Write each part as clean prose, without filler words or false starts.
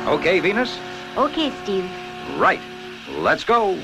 Okay, Venus? Okay, Steve. Right. Let's go.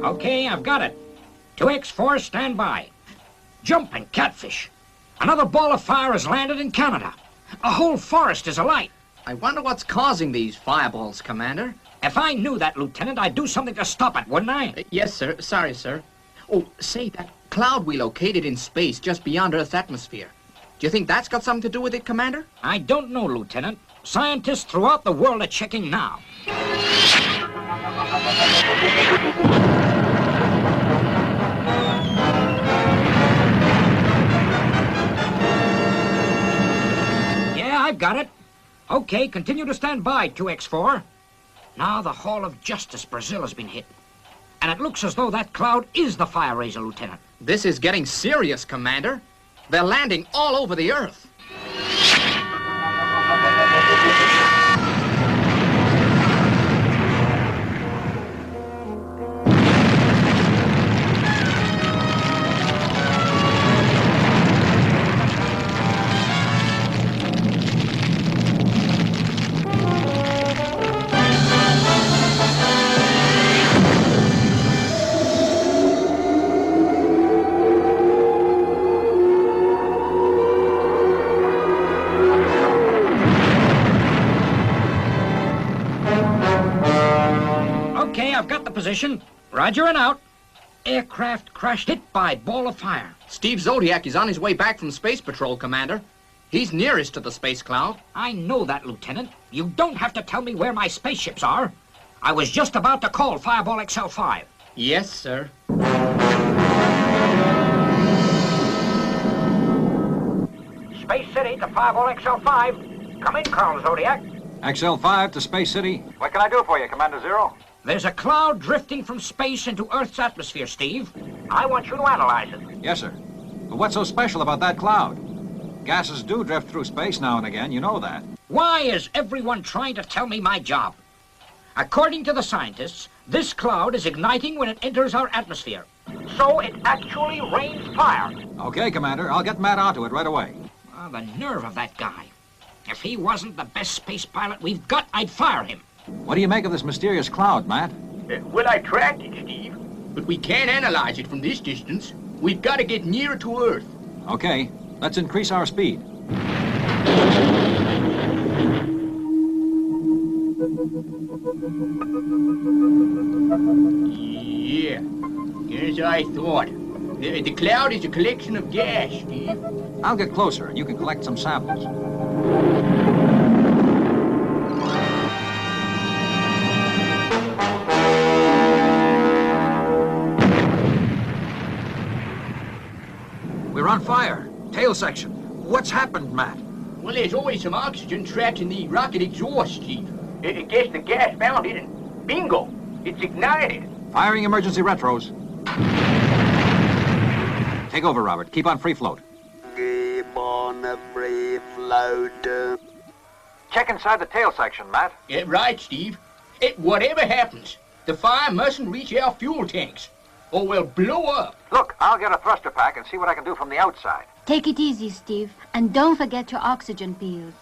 Okay, I've got it. 2X4, stand by. Jumping catfish. Another ball of fire has landed in Canada. A whole forest is alight. I wonder what's causing these fireballs, Commander. If I knew that, Lieutenant, I'd do something to stop it, wouldn't I? Yes, sir. Sorry, sir. Oh, say, that cloud we located in space just beyond Earth's atmosphere. Do you think that's got something to do with it, Commander? I don't know, Lieutenant. Scientists throughout the world are checking now. Yeah, I've got it. Okay, continue to stand by, 2X4. Now the Hall of Justice, Brazil, has been hit. And it looks as though that cloud is the fire raiser, Lieutenant. This is getting serious, Commander. They're landing all over the Earth. Okay, I've got the position. Roger and out. Aircraft crashed, hit by ball of fire. Steve Zodiac is on his way back from Space Patrol, Commander. He's nearest to the space cloud. I know that, Lieutenant. You don't have to tell me where my spaceships are. I was just about to call Fireball XL5. Yes, sir. Space City to Fireball XL5. Come in, Colonel Zodiac. XL5 to Space City. What can I do for you, Commander Zero? There's a cloud drifting from space into Earth's atmosphere, Steve. I want you to analyze it. Yes, sir. But what's so special about that cloud? Gases do drift through space now and again, you know that. Why is everyone trying to tell me my job? According to the scientists, this cloud is igniting when it enters our atmosphere. So it actually rains fire. Okay, Commander, I'll get Matt onto it right away. Oh, the nerve of that guy. If he wasn't the best space pilot we've got, I'd fire him. What do you make of this mysterious cloud, Matt? Well, I tracked it, Steve. But we can't analyze it from this distance. We've got to get nearer to Earth. Okay, let's increase our speed. Yeah, as I thought. The cloud is a collection of gas, Steve. I'll get closer and you can collect some samples. We're on fire. Tail section. What's happened, Matt? Well, there's always some oxygen trapped in the rocket exhaust, Steve. I guess the gas found it and bingo, it's ignited. Firing emergency retros. Take over, Robert. Keep on free float. Keep on a free float. Check inside the tail section, Matt. Yeah, right, Steve. Whatever happens, the fire mustn't reach our fuel tanks, or we'll blow up. Look, I'll get a thruster pack and see what I can do from the outside. Take it easy, Steve, and don't forget your oxygen pills.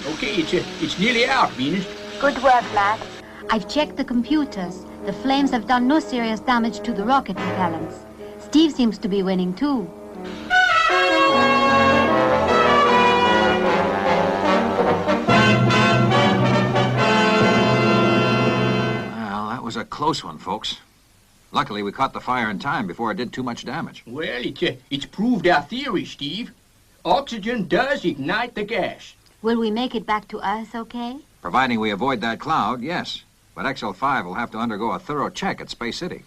Okay, it's nearly out, Venus. Good work, Matt. I've checked the computers. The flames have done no serious damage to the rocket propellants. Steve seems to be winning, too. Well, that was a close one, folks. Luckily, we caught the fire in time before it did too much damage. Well, it's proved our theory, Steve. Oxygen does ignite the gas. Will we make it back to Earth okay? Providing we avoid that cloud, yes. But XL5 will have to undergo a thorough check at Space City.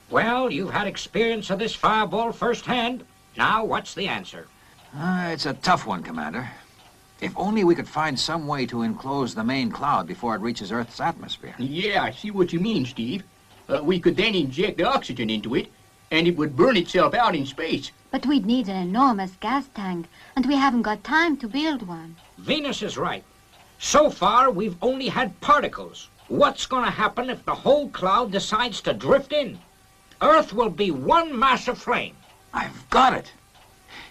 Well, you've had experience of this fireball firsthand. Now, what's the answer? It's a tough one, Commander. If only we could find some way to enclose the main cloud before it reaches Earth's atmosphere. Yeah, I see what you mean, Steve. We could then inject oxygen into it, and it would burn itself out in space. But we'd need an enormous gas tank, and we haven't got time to build one. Venus is right. So far, we've only had particles. What's going to happen if the whole cloud decides to drift in? Earth will be one mass of flame. I've got it.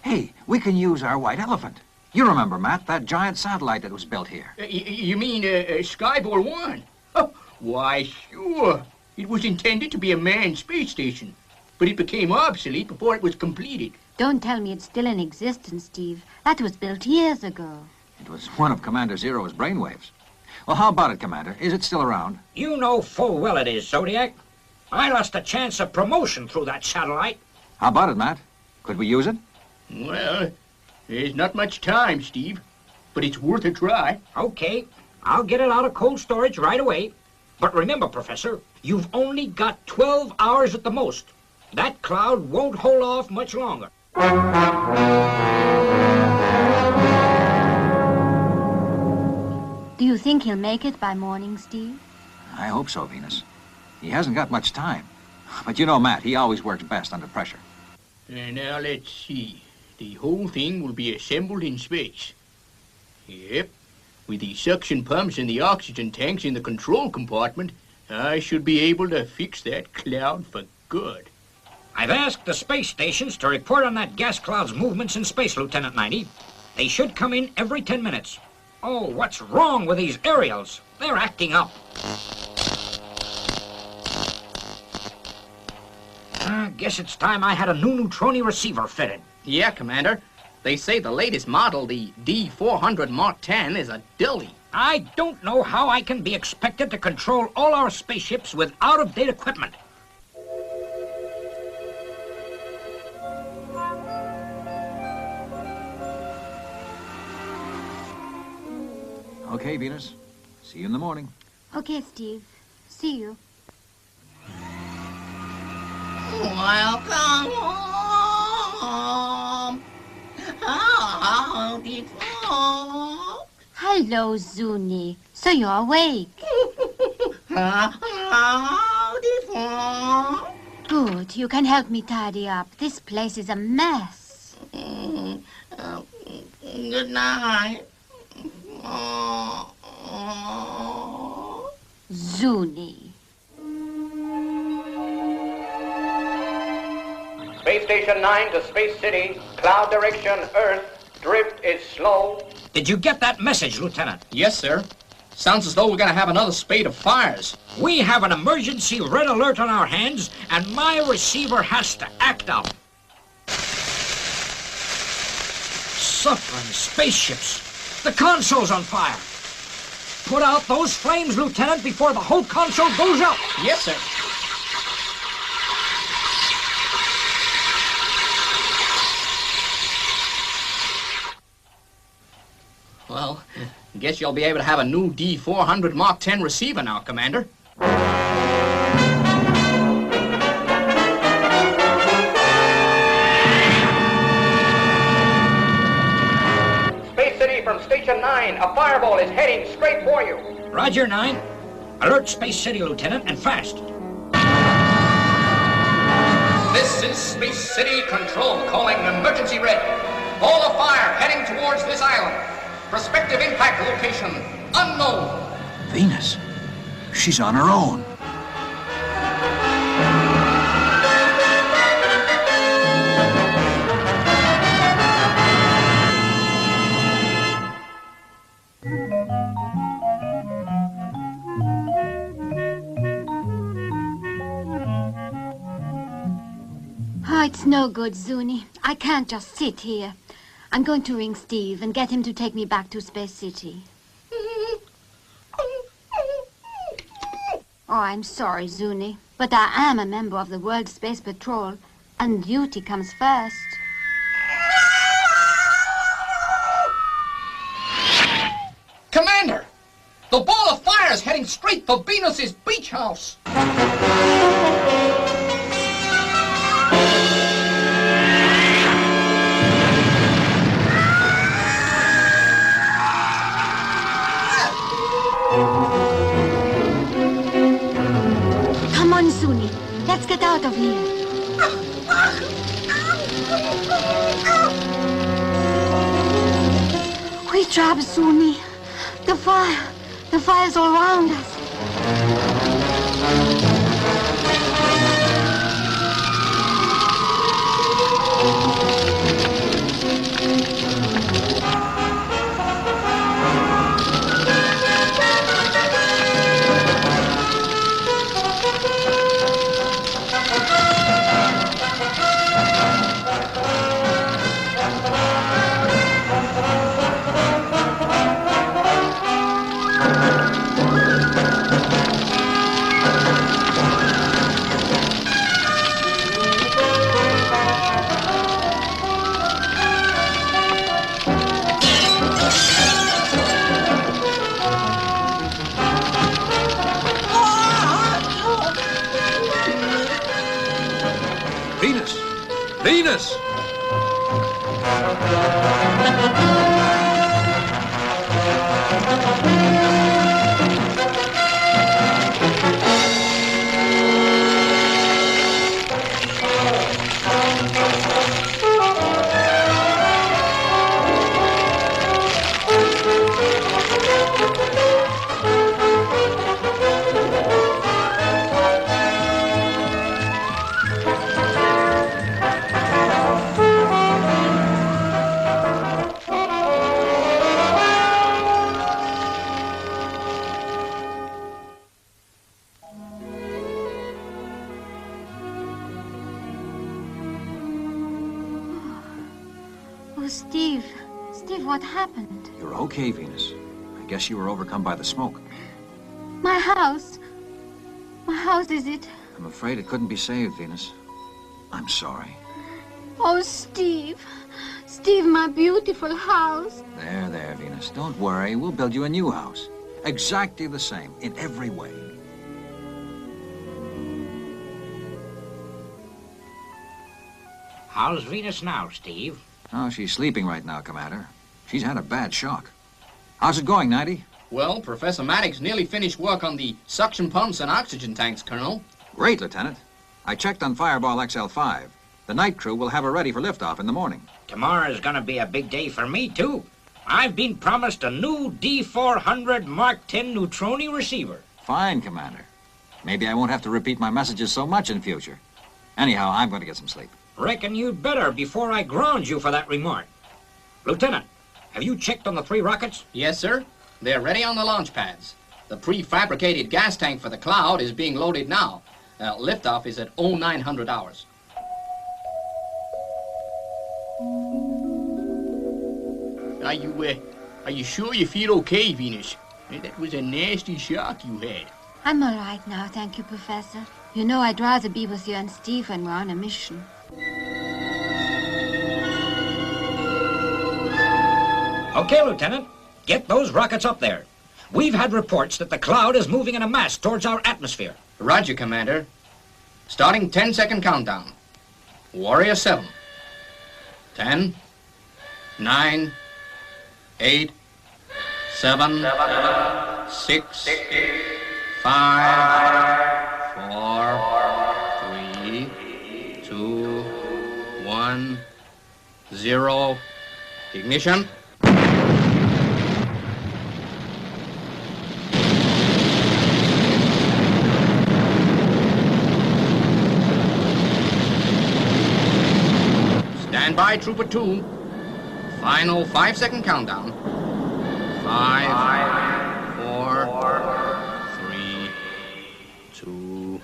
Hey, we can use our white elephant. You remember, Matt, that giant satellite that was built here. You mean Skyball 1? Oh, why, sure. It was intended to be a manned space station, but it became obsolete before it was completed. Don't tell me it's still in existence, Steve. That was built years ago. It was one of Commander Zero's brainwaves. Well, how about it, Commander? Is it still around? You know full well it is, Zodiac. I lost a chance of promotion through that satellite. How about it, Matt? Could we use it? Well, there's not much time, Steve, but it's worth a try. Okay, I'll get it out of cold storage right away. But remember, Professor, you've only got 12 hours at the most. That cloud won't hold off much longer. Do you think he'll make it by morning, Steve? I hope so, Venus. He hasn't got much time. But you know, Matt, he always works best under pressure. Now, let's see. The whole thing will be assembled in space. Yep. With the suction pumps and the oxygen tanks in the control compartment, I should be able to fix that cloud for good. I've asked the space stations to report on that gas cloud's movements in space, Lieutenant 90. They should come in every 10 minutes. Oh, what's wrong with these aerials? They're acting up. Guess it's time I had a new neutroni receiver fitted. Yeah, Commander. They say the latest model, the D400 Mark 10, is a dilly. I don't know how I can be expected to control all our spaceships with out-of-date equipment. Okay, Venus. See you in the morning. Okay, Steve. See you. Welcome home. Howdy, folks. Hello, Zuni. So you're awake. Howdy, folks. Good. You can help me tidy up. This place is a mess. Good night. Zuni. Space Station 9 to Space City. Cloud direction, Earth. Drift is slow. Did you get that message, Lieutenant? Yes, sir. Sounds as though we're gonna have another spate of fires. We have an emergency red alert on our hands, and my receiver has to act up. Suffering spaceships. The console's on fire. Put out those flames, Lieutenant, before the whole console goes up. Yes, sir. Well, guess you'll be able to have a new D400 Mark 10 receiver now, Commander. Space City from Station 9. A fireball is heading straight for you. Roger, 9. Alert Space City, Lieutenant, and fast. This is Space City Control calling emergency red. Ball of fire heading towards this island. Prospective impact location unknown. Venus. She's on her own. Oh, it's no good, Zuni. I can't just sit here. I'm going to ring Steve and get him to take me back to Space City. Oh, I'm sorry, Zuni, but I am a member of the World Space Patrol, and duty comes first. Commander, the ball of fire is heading straight for Venus's beach house. Come on, Zuni. Let's get out of here. We trapped Zuni. The fire's all around us. Venus! Venus! Oh, Steve. Steve, what happened? You're okay, Venus. I guess you were overcome by the smoke. My house. My house, is it? I'm afraid it couldn't be saved, Venus. I'm sorry. Oh, Steve. Steve, my beautiful house. There, Venus. Don't worry. We'll build you a new house. Exactly the same in every way. How's Venus now, Steve? Oh, she's sleeping right now, Commander. She's had a bad shock. How's it going, 90? Well, Professor Maddox nearly finished work on the suction pumps and oxygen tanks, Colonel. Great, Lieutenant. I checked on Fireball XL5. The night crew will have her ready for liftoff in the morning. Tomorrow's gonna be a big day for me, too. I've been promised a new D400 Mark 10 neutroni receiver. Fine, Commander. Maybe I won't have to repeat my messages so much in future. Anyhow, I'm going to get some sleep. Reckon you'd better before I ground you for that remark. Lieutenant, have you checked on the 3 rockets? Yes, sir. They're ready on the launch pads. The prefabricated gas tank for the Cloud is being loaded now. Liftoff is at 0900 hours. Are you sure you feel okay, Venus? That was a nasty shock you had. I'm all right now, thank you, Professor. You know I'd rather be with you and Steve when we're on a mission. Okay, Lieutenant. Get those rockets up there. We've had reports that the Cloud is moving in a mass towards our atmosphere. Roger, Commander. Starting 10-second countdown. Warrior 7. 10, 9, 8, 7, 6, 5, 4, 3, 2, 1, 0. Ignition. Stand by, Trooper 2. Final 5-second countdown. 5, 4, 3, 2,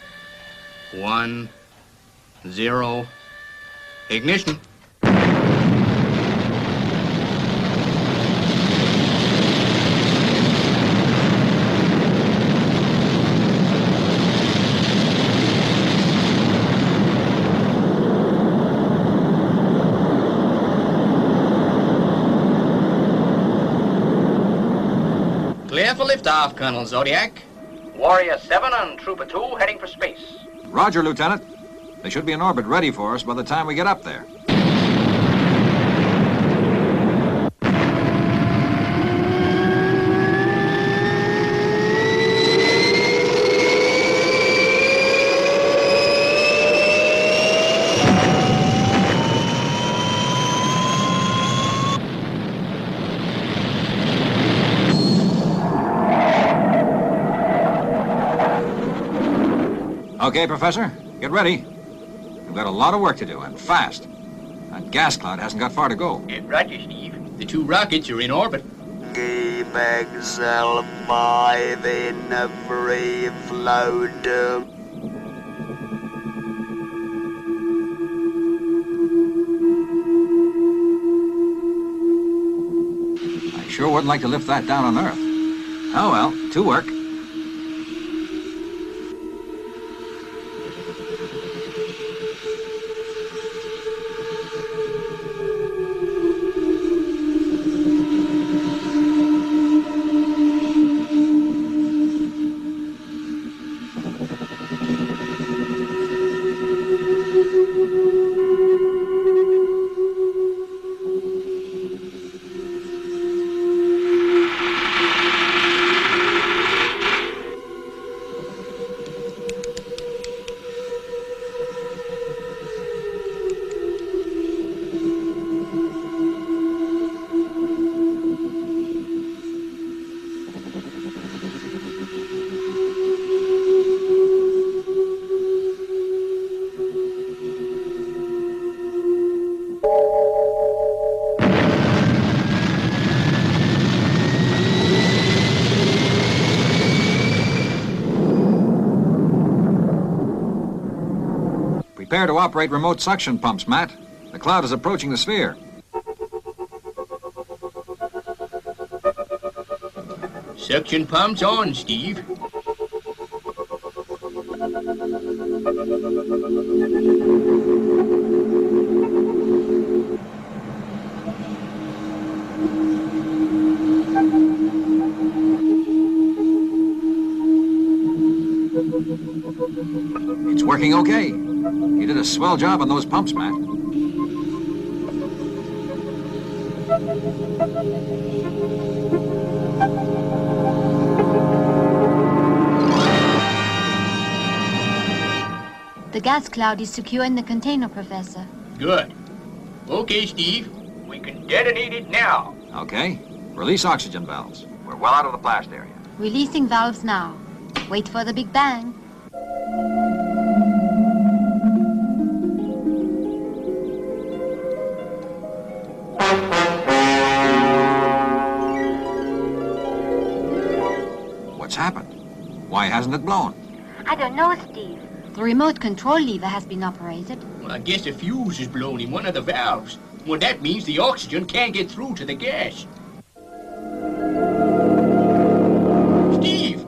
1, 0. Ignition. Clear for liftoff, Colonel Zodiac. Warrior 7 and Trooper 2 heading for space. Roger, Lieutenant. They should be in orbit ready for us by the time we get up there. Okay, Professor, get ready. We've got a lot of work to do, and fast. That gas cloud hasn't got far to go. Roger, Steve. The 2 rockets are in orbit. Keep xl5 in a free float. I sure wouldn't like to lift that down on Earth. Oh, well, to work. Prepare to operate remote suction pumps, Matt. The cloud is approaching the sphere. Suction pumps on, Steve. It's working okay. You did a swell job on those pumps, Matt. The gas cloud is secure in the container, Professor. Good. Okay, Steve. We can detonate it now. Okay. Release oxygen valves. We're well out of the blast area. Releasing valves now. Wait for the Big Bang. What's happened? Why hasn't it blown? I don't know, Steve. The remote control lever has been operated. Well, I guess a fuse is blown in one of the valves. Well, that means the oxygen can't get through to the gas. Steve,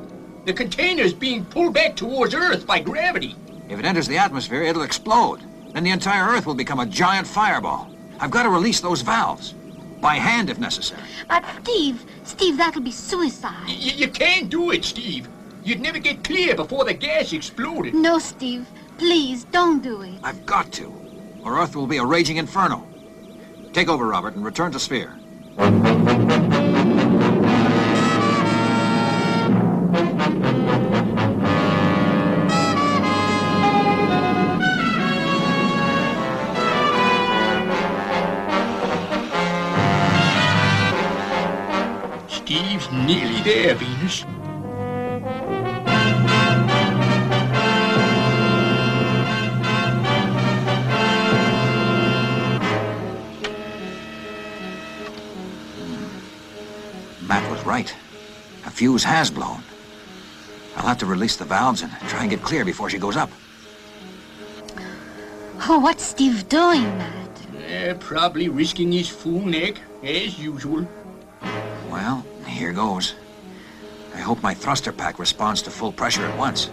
the container's being pulled back towards Earth by gravity. If it enters the atmosphere, it'll explode. Then the entire Earth will become a giant fireball. I've got to release those valves. By hand, if necessary. But Steve, that'll be suicide. You can't do it, Steve. You'd never get clear before the gas exploded. No, Steve. Please, don't do it. I've got to, or Earth will be a raging inferno. Take over, Robert, and return to Sphere. Steve's nearly there, Venus. Matt was right. A fuse has blown. I'll have to release the valves and try and get clear before she goes up. Oh, what's Steve doing, Matt? Probably risking his full neck, as usual. Well, here goes. I hope my thruster pack responds to full pressure at once.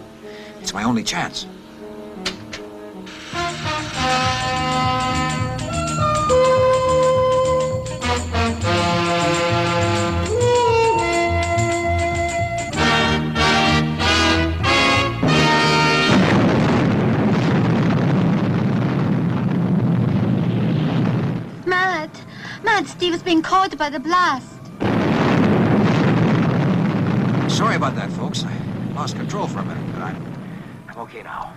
It's my only chance. Matt, Steve is being caught by the blast. Sorry about that, folks. I lost control for a minute, but I'm okay now.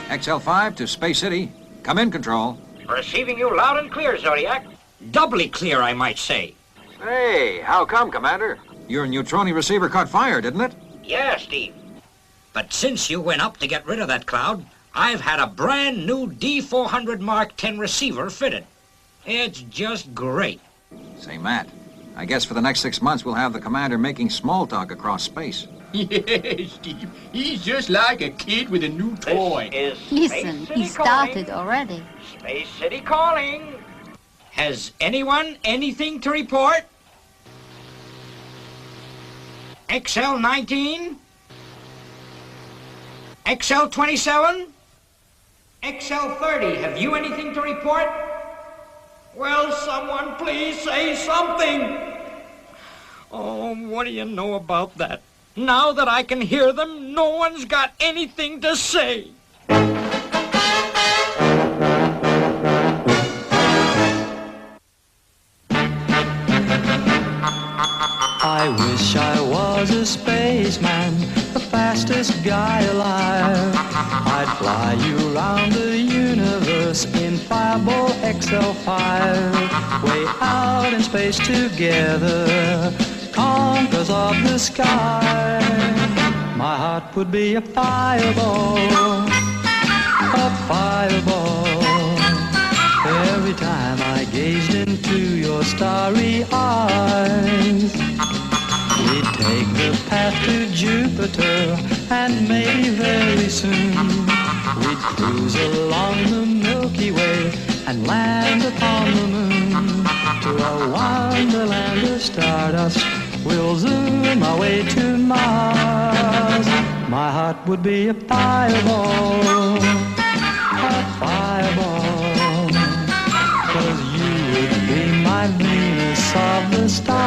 XL5 to Space City. Come in, Control. Receiving you loud and clear, Zodiac. Doubly clear, I might say. Hey, how come, Commander? Your neutroni receiver caught fire, didn't it? Yeah, Steve. But since you went up to get rid of that cloud, I've had a brand new D400 Mark 10 receiver fitted. It's just great. Say, Matt, I guess for the next 6 months we'll have the Commander making small talk across space. Yes, Steve. He's just like a kid with a new toy. This is Listen, Space City he started calling. already. Space City calling. Has anyone anything to report? XL19? XL27? XL30, have you anything to report? Well, someone please say something. Oh, what do you know about that? Now that I can hear them, no one's got anything to say. I wish I was a spaceman, the fastest guy alive. I'd fly you around the universe in Fireball XL5. Way out in space together, conquerors of the sky. My heart would be a fireball, a fireball. Every time I gazed into your starry eyes, we'd take the path to Jupiter, and maybe very soon we'd cruise along the Milky Way and land upon the moon. To a wonderland of stardust, we'll zoom our way to Mars. My heart would be a fireball, a fireball. 'Cause you would be my Venus of the stars.